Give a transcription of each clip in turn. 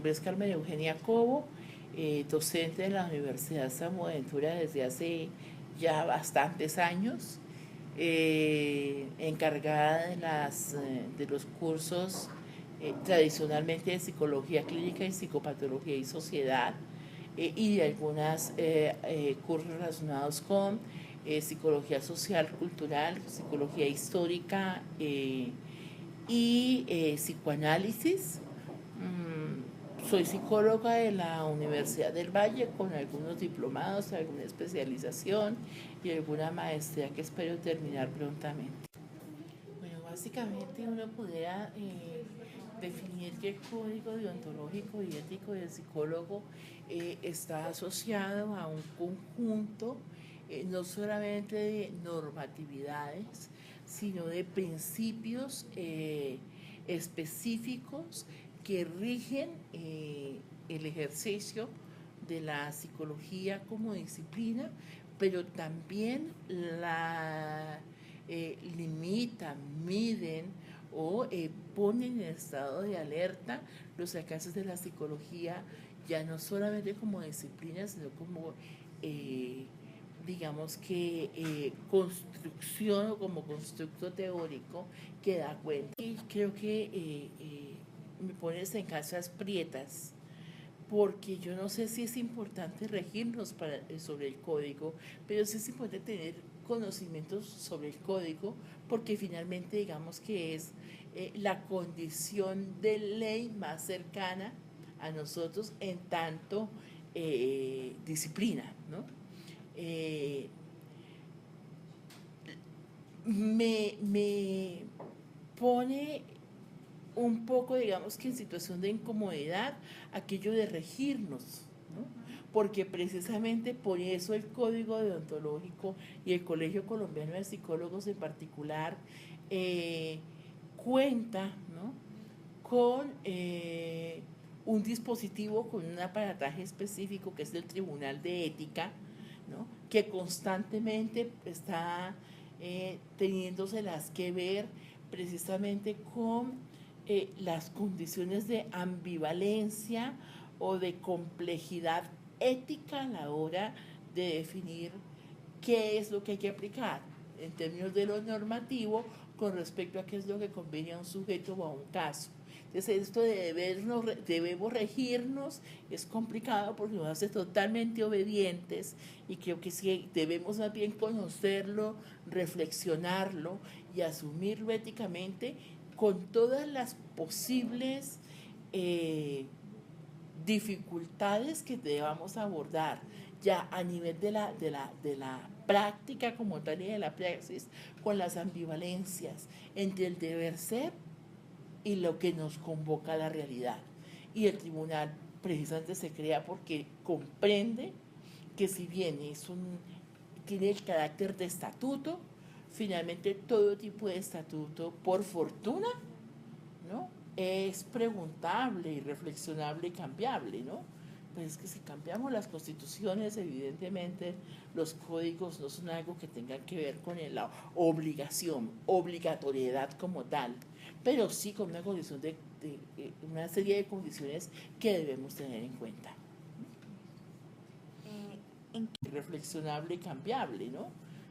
nombre es Carmen Eugenia Cobo, docente de la Universidad San Buenaventura desde hace ya bastantes años, encargada de los cursos tradicionalmente de psicología clínica y psicopatología y sociedad, y de algunos cursos relacionados con psicología social, cultural, psicología histórica y psicoanálisis. Soy psicóloga de la Universidad del Valle con algunos diplomados, alguna especialización y alguna maestría que espero terminar prontamente. Bueno, básicamente uno pudiera definir que el código deontológico y ético del psicólogo está asociado a un conjunto no solamente de normatividades, sino de principios específicos que rigen el ejercicio de la psicología como disciplina, pero también la limitan, miden o ponen en estado de alerta los alcances de la psicología, ya no solamente como disciplina, sino como digamos que construcción o como constructo teórico que da cuenta. Y creo que me pones en casas prietas, porque yo no sé si es importante regirnos sobre el código, pero sí es importante tener conocimientos sobre el código, porque finalmente digamos que es la condición de ley más cercana a nosotros en tanto disciplina, ¿no? Me pone un poco, digamos que en situación de incomodidad, aquello de regirnos, ¿no? Porque precisamente por eso el Código Deontológico y el Colegio Colombiano de Psicólogos en particular cuenta, ¿no?, con un dispositivo, con un aparataje específico que es el Tribunal de Ética, ¿no?, que constantemente está teniéndoselas que ver precisamente con las condiciones de ambivalencia o de complejidad ética a la hora de definir qué es lo que hay que aplicar en términos de lo normativo con respecto a qué es lo que conviene a un sujeto o a un caso. Entonces esto de debemos regirnos es complicado porque nos hace totalmente obedientes, y creo que sí debemos más bien conocerlo, reflexionarlo y asumirlo éticamente con todas las posibles dificultades que debamos abordar ya a nivel de la práctica como tal y de la praxis, con las ambivalencias entre el deber ser y lo que nos convoca a la realidad. Y el tribunal precisamente se crea porque comprende que si bien tiene el carácter de estatuto, finalmente todo tipo de estatuto, por fortuna, ¿no?, es preguntable y reflexionable y cambiable, ¿no? Pues es que si cambiamos las constituciones, evidentemente los códigos no son algo que tengan que ver con la obligatoriedad como tal, pero sí con una condición de una serie de condiciones que debemos tener en cuenta. Reflexionable y cambiable, ¿no?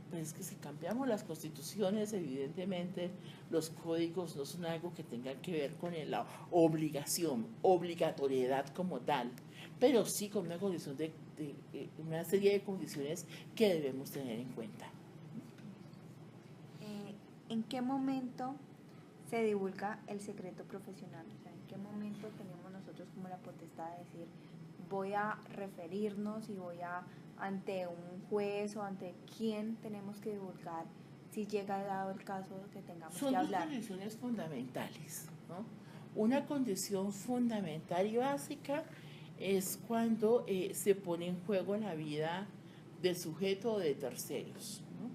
Pues es que si cambiamos las constituciones, evidentemente los códigos no son algo que tengan que ver con la obligatoriedad como tal, pero sí con una condición de una serie de condiciones que debemos tener en cuenta. ¿En qué momento se divulga el secreto profesional? O sea, ¿en qué momento tenemos nosotros como la potestad de decir, voy a referirnos y voy a, ante un juez o ante quién tenemos que divulgar si llega dado el caso que tengamos que hablar? Son dos condiciones fundamentales, ¿no? Una condición fundamental y básica es cuando se pone en juego la vida del sujeto o de terceros, ¿no?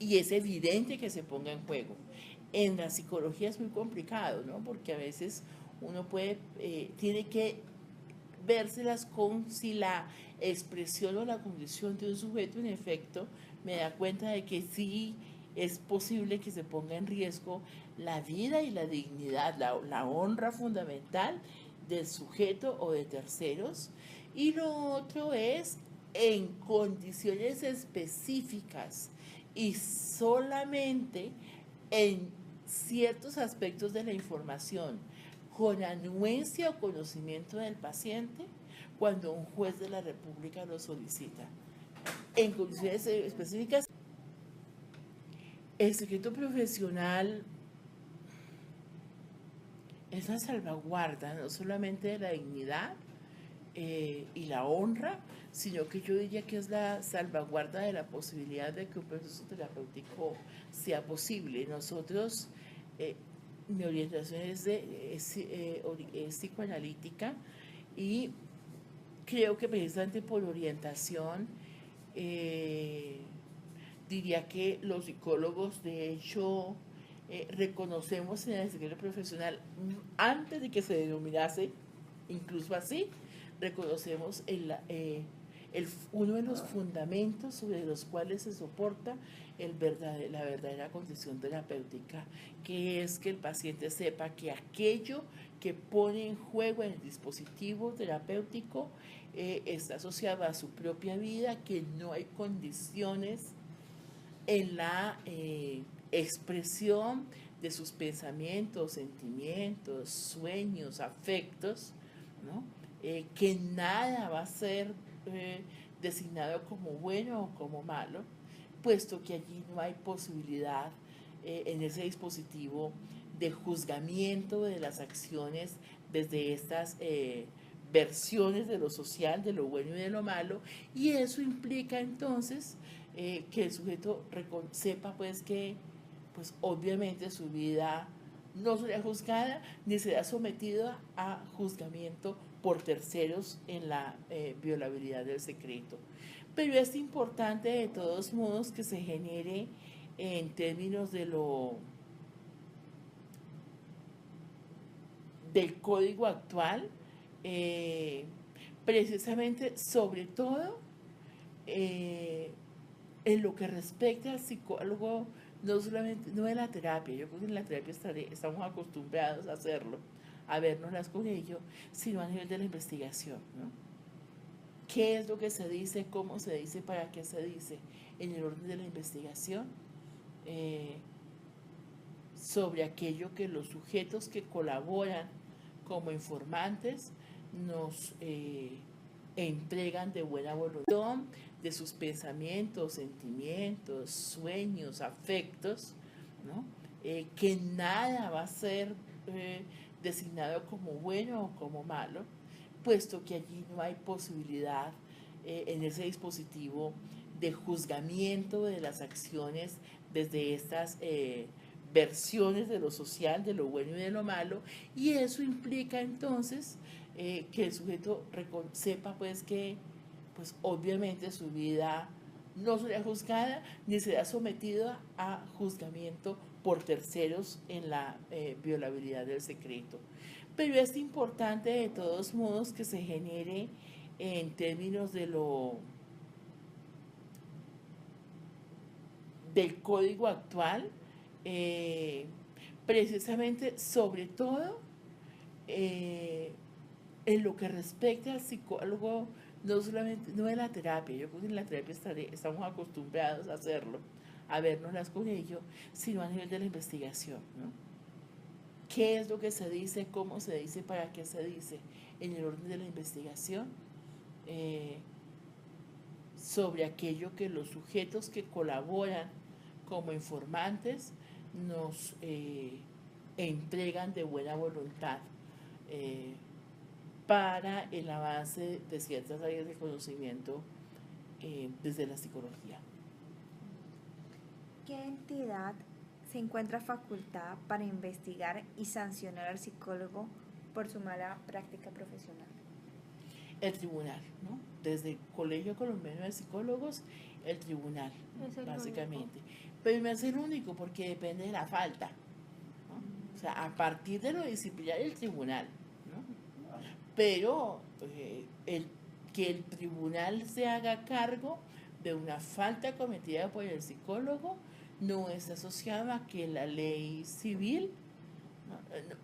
Y es evidente que se ponga en juego. En la psicología es muy complicado, ¿no?, porque a veces uno tiene que vérselas con si la expresión o la condición de un sujeto en efecto me da cuenta de que sí es posible que se ponga en riesgo la vida y la dignidad, la honra fundamental del sujeto o de terceros, y lo otro es en condiciones específicas y solamente en ciertos aspectos de la información, con anuencia o conocimiento del paciente, cuando un juez de la República lo solicita. En condiciones específicas, el secreto profesional es la salvaguarda no solamente de la dignidad y la honra, sino que yo diría que es la salvaguarda de la posibilidad de que un proceso terapéutico sea posible. Nosotros, mi orientación es psicoanalítica, y creo que precisamente por orientación diría que los psicólogos, de hecho, reconocemos en el secreto profesional, antes de que se denominase incluso así, reconocemos uno de los fundamentos sobre los cuales se soporta la verdadera condición terapéutica, que es que el paciente sepa que aquello que pone en juego en el dispositivo terapéutico está asociado a su propia vida, que no hay condiciones en la expresión de sus pensamientos, sentimientos, sueños, afectos, ¿no? Que nada va a ser designado como bueno o como malo, puesto que allí no hay posibilidad en ese dispositivo de juzgamiento de las acciones desde estas versiones de lo social, de lo bueno y de lo malo, y eso implica entonces que el sujeto sepa pues que pues obviamente su vida no será juzgada ni será sometido a juzgamiento por terceros en la violabilidad del secreto. Pero es importante de todos modos que se genere en términos de del código actual, precisamente sobre todo en lo que respecta al psicólogo, no solamente, no de la terapia, yo creo que en la terapia estamos acostumbrados a hacerlo, a vernoslas con ello, sino a nivel de la investigación, ¿no? ¿Qué es lo que se dice? ¿Cómo se dice? ¿Para qué se dice? En el orden de la investigación, sobre aquello que los sujetos que colaboran como informantes nos entregan de buena voluntad, de sus pensamientos, sentimientos, sueños, afectos, ¿no? Que nada va a ser designado como bueno o como malo, puesto que allí no hay posibilidad en ese dispositivo de juzgamiento de las acciones desde estas versiones de lo social, de lo bueno y de lo malo, y eso implica entonces que el sujeto sepa pues que pues obviamente su vida no será juzgada ni será sometido a juzgamiento por terceros en la violabilidad del secreto. Pero es importante de todos modos que se genere en términos de del código actual, precisamente sobre todo en lo que respecta al psicólogo, no solamente, no de la terapia, yo creo que en la terapia estamos acostumbrados a hacerlo, a vernoslas con ello, sino a nivel de la investigación, ¿no? ¿Qué es lo que se dice? ¿Cómo se dice? ¿Para qué se dice? En el orden de la investigación, sobre aquello que los sujetos que colaboran como informantes nos entregan de buena voluntad para el avance de ciertas áreas de conocimiento desde la psicología. ¿Qué entidad se encuentra facultada para investigar y sancionar al psicólogo por su mala práctica profesional? El tribunal, ¿no? Desde el Colegio Colombiano de Psicólogos, el tribunal, ¿no? Básicamente. Pero no es el único porque depende de la falta, ¿no? O sea, a partir de lo disciplinario, el tribunal, ¿no? Pero que el tribunal se haga cargo de una falta cometida por el psicólogo no es asociado a que la ley civil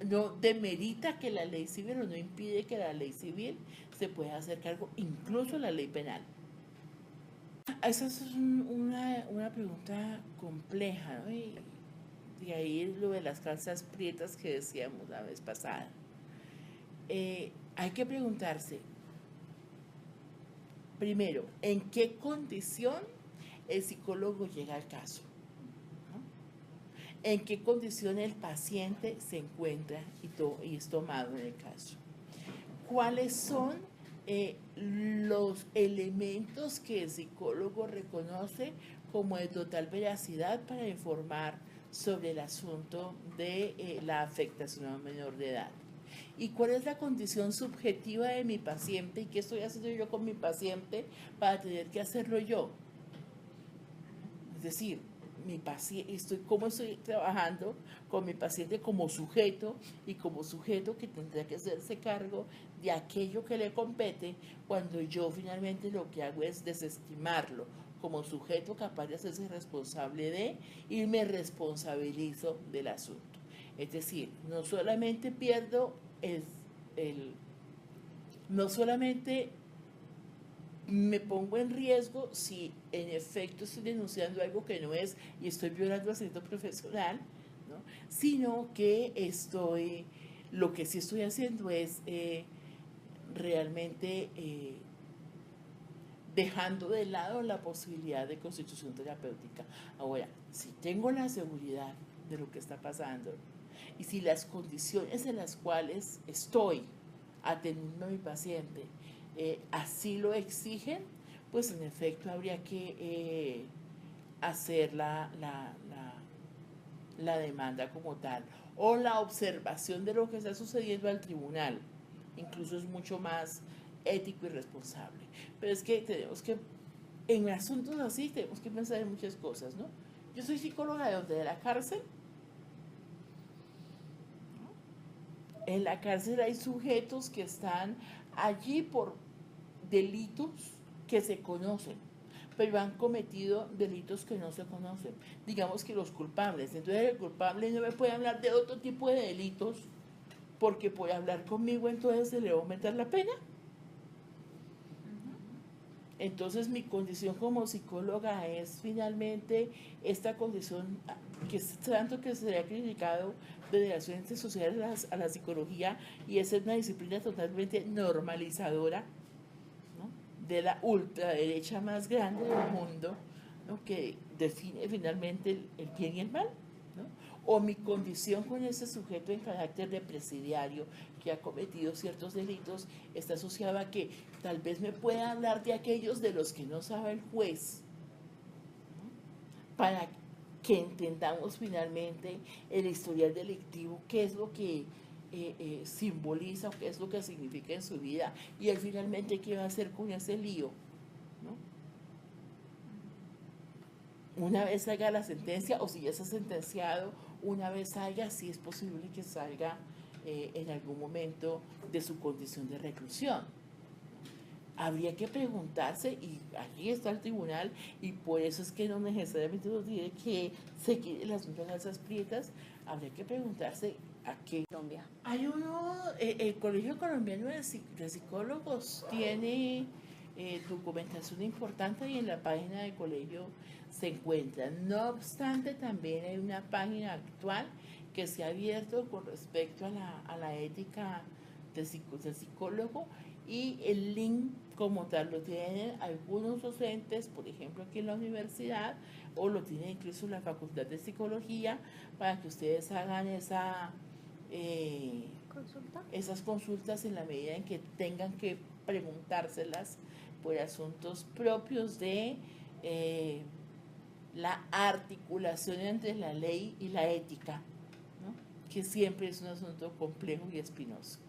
No demerita que la ley civil o no impide que la ley civil se pueda hacer cargo, incluso la ley penal. Esa es una pregunta compleja, ¿no? Y de ahí lo de las calzas prietas que decíamos la vez pasada. Hay que preguntarse, primero, ¿en qué condición el psicólogo llega al caso? ¿En qué condición el paciente se encuentra y es tomado en el caso? ¿Cuáles son los elementos que el psicólogo reconoce como de total veracidad para informar sobre el asunto de la afectación a un menor de edad? ¿Y cuál es la condición subjetiva de mi paciente y qué estoy haciendo yo con mi paciente para tener que hacerlo yo? Es decir, cómo estoy trabajando con mi paciente como sujeto y como sujeto que tendrá que hacerse cargo de aquello que le compete cuando yo finalmente lo que hago es desestimarlo como sujeto capaz de hacerse responsable de y me responsabilizo del asunto. Es decir, no solamente pierdo no solamente me pongo en riesgo si en efecto estoy denunciando algo que no es y estoy violando al secreto profesional, ¿no? Sino que lo que sí estoy haciendo es realmente dejando de lado la posibilidad de constitución terapéutica. Ahora, si tengo la seguridad de lo que está pasando y si las condiciones en las cuales estoy atendiendo a mi paciente así lo exigen, pues en efecto habría que hacer la demanda como tal o la observación de lo que está sucediendo al tribunal. Incluso es mucho más ético y responsable. Pero es que en asuntos así tenemos que pensar en muchas cosas, ¿no? Yo soy psicóloga de la cárcel. En la cárcel hay sujetos que están allí por delitos que se conocen, pero han cometido delitos que no se conocen. Digamos que los culpables. Entonces el culpable no me puede hablar de otro tipo de delitos porque por hablar conmigo entonces se le va a aumentar la pena. Entonces mi condición como psicóloga es finalmente esta condición que es tanto que se ha criticado desde las ciencias sociales a la psicología y es una disciplina totalmente normalizadora, ¿no? De la ultraderecha más grande del mundo, ¿no? Que define finalmente el bien y el mal, ¿no? O mi condición con ese sujeto en carácter de presidiario que ha cometido ciertos delitos está asociada a que tal vez me pueda hablar de aquellos de los que no sabe el juez, ¿no? Para que entendamos finalmente el historial delictivo, qué es lo que simboliza o qué es lo que significa en su vida y él finalmente qué va a hacer con ese lío, ¿no? Una vez salga la sentencia o si ya está sentenciado, una vez salga, sí es posible que salga en algún momento de su condición de reclusión. Habría que preguntarse, y allí está el tribunal, y por eso es que no necesariamente nos tiene que seguir las mismas calzas prietas, habría que preguntarse a qué. Colombia. Hay el Colegio Colombiano de Psicólogos tiene documentación importante y en la página del colegio se encuentra. No obstante, también hay una página actual que se ha abierto con respecto a la ética del psicólogo y el link como tal lo tienen algunos docentes, por ejemplo aquí en la universidad, o lo tiene incluso la Facultad de Psicología, para que ustedes hagan esas consultas en la medida en que tengan que preguntárselas por asuntos propios de la articulación entre la ley y la ética, ¿no? Que siempre es un asunto complejo y espinoso.